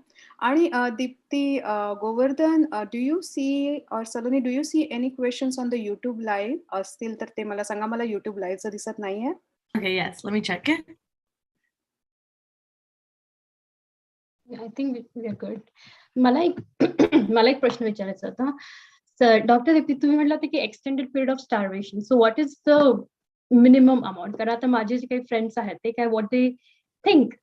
आणि Dipti, Govardhan, do you see और Saloni, do you see any questions on the YouTube live? असतील तर ते मला सांगा. मला YouTube लाईव्हचं दिसत नाहीये. Okay, yes, let me check it. I think we are good. मला एक प्रश्न विचारायचा होता. सर, डॉक्टर दीप्ती, तुम्ही म्हटलं होतं की extended period of starvation. So what is the minimum amount? कारण आता माझे जे काही फ्रेंड्स आहेत ते काय what they think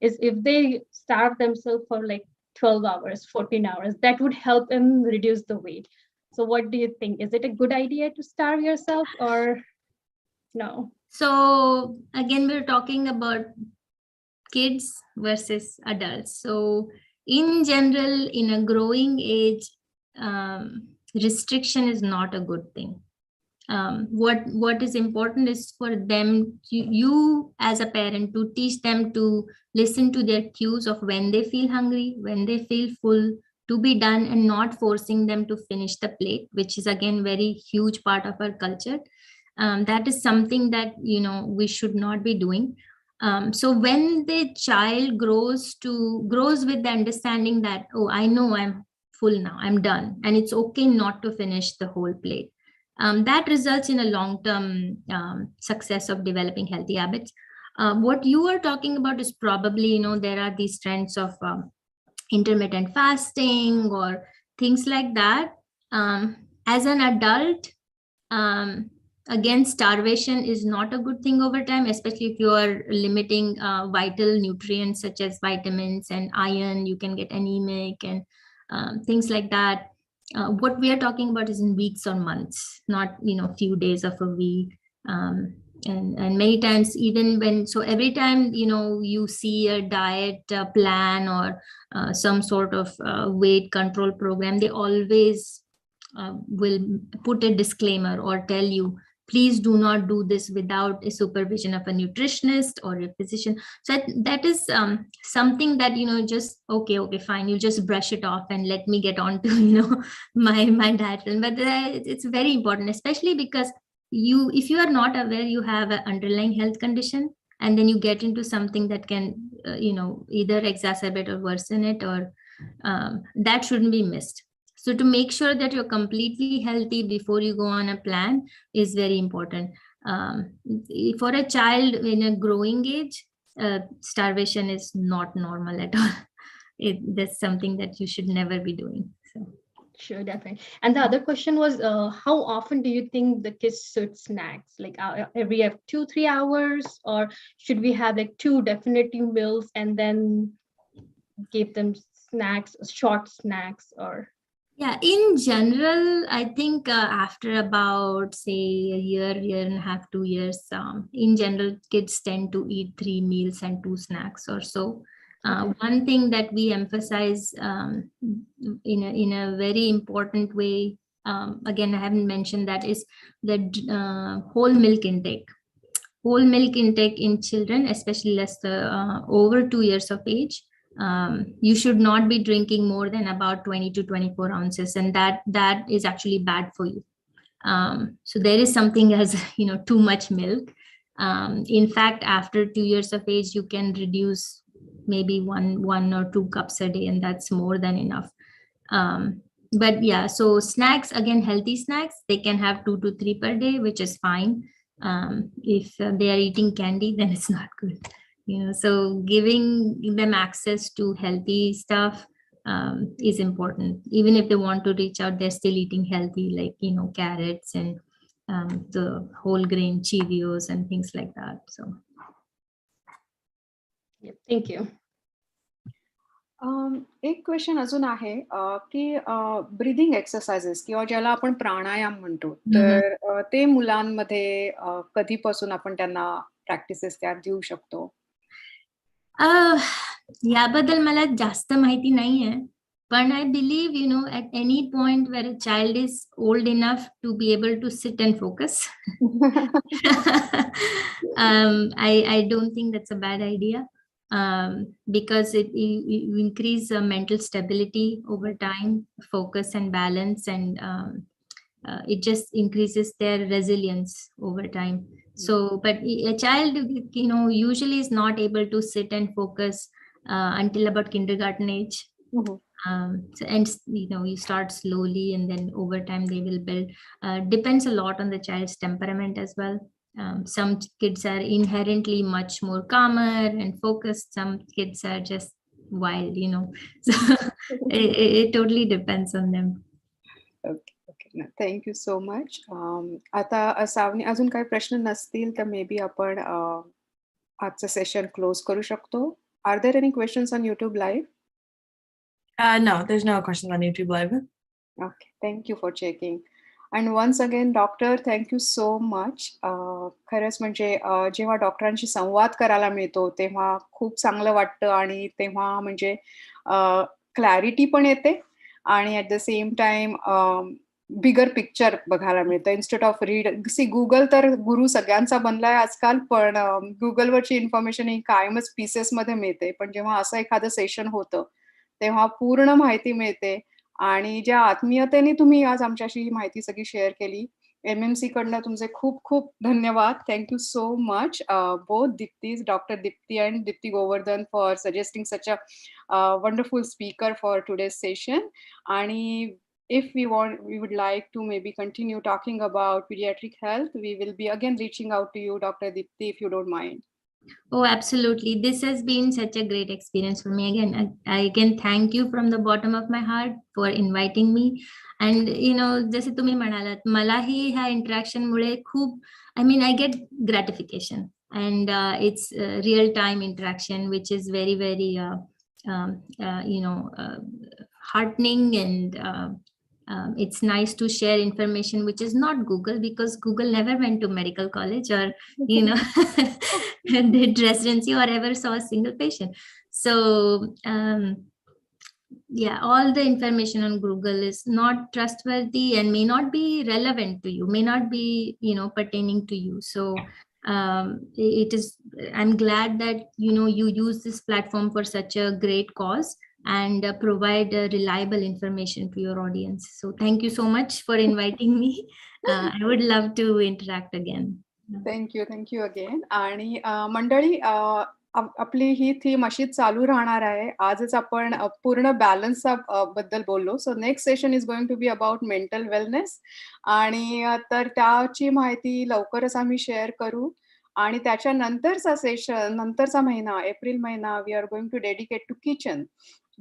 is if they starve themselves for like 12 hours, 14 hours, that would help them reduce the weight. So what do you think? Is it a good idea to starve yourself or no? So again, we're talking about kids versus adults. So in general, in a growing age, restriction is not a good thing. What is important is for them, you as a parent, to teach them to listen to their cues of when they feel hungry, when they feel full, to be done, and not forcing them to finish the plate, which is again very huge part of our culture. That is something that we should not be doing. So when the child grows with the understanding that, oh, I know I'm full now, I'm done, and it's okay not to finish the whole plate. That results in a long-term success of developing healthy habits. What you are talking about is probably, there are these trends of intermittent fasting or things like that. As an adult, again, starvation is not a good thing over time, especially if you are limiting vital nutrients such as vitamins and iron. You can get anemic and things like that. What we are talking about is in weeks or months, not few days of a week. And many times, even when, so every time you see a diet plan or some sort of weight control program, they always will put a disclaimer or tell you, please do not do this without a supervision of a nutritionist or a physician. So that is something that, just, okay, fine, you just brush it off and let me get on to, my diet plan. But it's very important, especially because if you are not aware you have an underlying health condition, and then you get into something that can, either exacerbate or worsen it, or that shouldn't be missed. So to make sure that you're completely healthy before you go on a plan is very important. For a child in a growing age, starvation is not normal at all. That's something that you should never be doing. So. Sure, definitely. And the other question was, how often do you think the kids should snacks? Like every 2-3 hours, or should we have like 2 definitive meals and then give them snacks, short snacks, or? Yeah, in general, I think after about, say, a year and a half, 2 years, in general, kids tend to eat 3 meals and 2 snacks or so. One thing that we emphasize in a very important way, again, I haven't mentioned that, is the whole milk intake. Whole milk intake in children, especially over 2 years of age. You should not be drinking more than about 20 to 24 ounces, and that is actually bad for you. So there is something as too much milk. In fact, after 2 years of age, you can reduce maybe one or 2 cups a day, and that's more than enough. But yeah, so snacks, again, healthy snacks, they can have 2 to 3 per day, which is fine. If they are eating candy, then it's not good. So giving them access to healthy stuff is important. Even if they want to reach out, they're still eating healthy, like, carrots and the whole grain Cheerios and things like that. So. Yeah, thank you. एक question अजून आहे की breathing exercises किंवा ज्याला आपण प्राणायाम म्हणतो, तर ते मुलांमध्ये कधीपासून आपण त्यांना प्रॅक्टिसेस त्या देऊ शकतो? याबद्दल मला जास्त माहिती नाहीये, But I believe, at any point where a child is old enough to be able to sit and focus, I don't think that's a bad idea, because it increases mental stability over time, focus and balance, and it just increases their resilience over time. So, but a child, usually is not able to sit and focus until about kindergarten age. And you start slowly, and then over time they will build. Depends a lot on the child's temperament as well. Some kids are inherently much more calmer and focused. Some kids are just wild, so it totally depends on them. Okay thank you so much. आता सावनी अजून काही प्रश्न नसतील तर may be आपण आजचं session close करू शकतो. Are there any questions on YouTube live? No, there's no questions on YouTube Live. Okay, thank you for checking. And once again, doctor, thank you so much. खरंच म्हणजे जेव्हा डॉक्टरांशी संवाद करायला मिळतो तेव्हा खूप चांगलं वाटतं, आणि तेव्हा म्हणजे क्लॅरिटी पण येते, आणि at the same time bigger picture बघायला मिळतं इन्स्टेड ऑफ गुगल तर गुरु सगळ्यांचा बनलाय आजकाल, पण गुगलवरची इन्फॉर्मेशन ही कायमच पीसेसमध्ये मिळते. पण जेव्हा असं एखादं सेशन होतं तेव्हा पूर्ण माहिती मिळते, आणि ज्या आत्मीयतेने तुम्ही आज आमच्याशी ही माहिती सगळी शेअर केली, MMC कडनं तुमचे खूप खूप धन्यवाद. Thank you so much both Diptis, doctor Dipti and Dipti Govardhan, for suggesting such a wonderful speaker for today's session. And if we would like to maybe continue talking about pediatric health, we will be again reaching out to you, Dr. Dipti, if you don't mind. Oh, absolutely. This has been such a great experience for me. Again, I again thank you from the bottom of my heart for inviting me. And जसे तुम्ही म्हणालात, मलाही ह्या interaction मुळे खूप, I get gratification, and it's real time interaction, which is very, very heartening, and it's nice to share information which is not Google, because Google never went to medical college or did residency or ever saw a single patient. So all the information on Google is not trustworthy and may not be relevant to you, may not be pertaining to you. So I'm glad that you use this platform for such a great cause, and provide reliable information to your audience. So thank you so much for inviting me. I would love to interact again. Thank you again. आणि मंडळी, आपली ही theme अशीच चालू राहणार आहे. आजच आपण पूर्ण बॅलन्स बद्दल बोललो. So next session is going to be about mental wellness, आणि तर त्याची माहिती लवकरच आम्ही शेअर करू. आणि त्याच्यानंतरचा सेशन, नंतरचा महिना, एप्रिल महिना, we are going to dedicate to kitchen,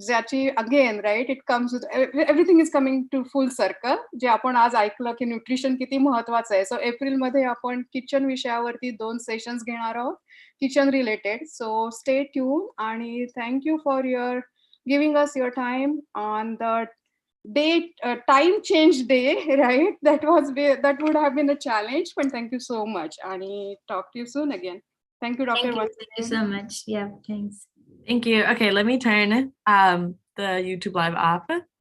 ज्याची again right it comes with everything is coming to full circle. जे आपण आज ऐकलं की न्यूट्रिशन किती महत्वाचं आहे. सो एप्रिलमध्ये आपण किचन विषयावरती 2 सेशन्स घेणार आहोत, kitchen related. So stay tune, आणि thank you for your giving us your time on the time change day, right? That would have been a challenge, but thank you so much, and talk to you soon again. Thank you, Doctor. Thank you so much. Yeah, thanks. Thank you. Okay, let me turn the YouTube Live off.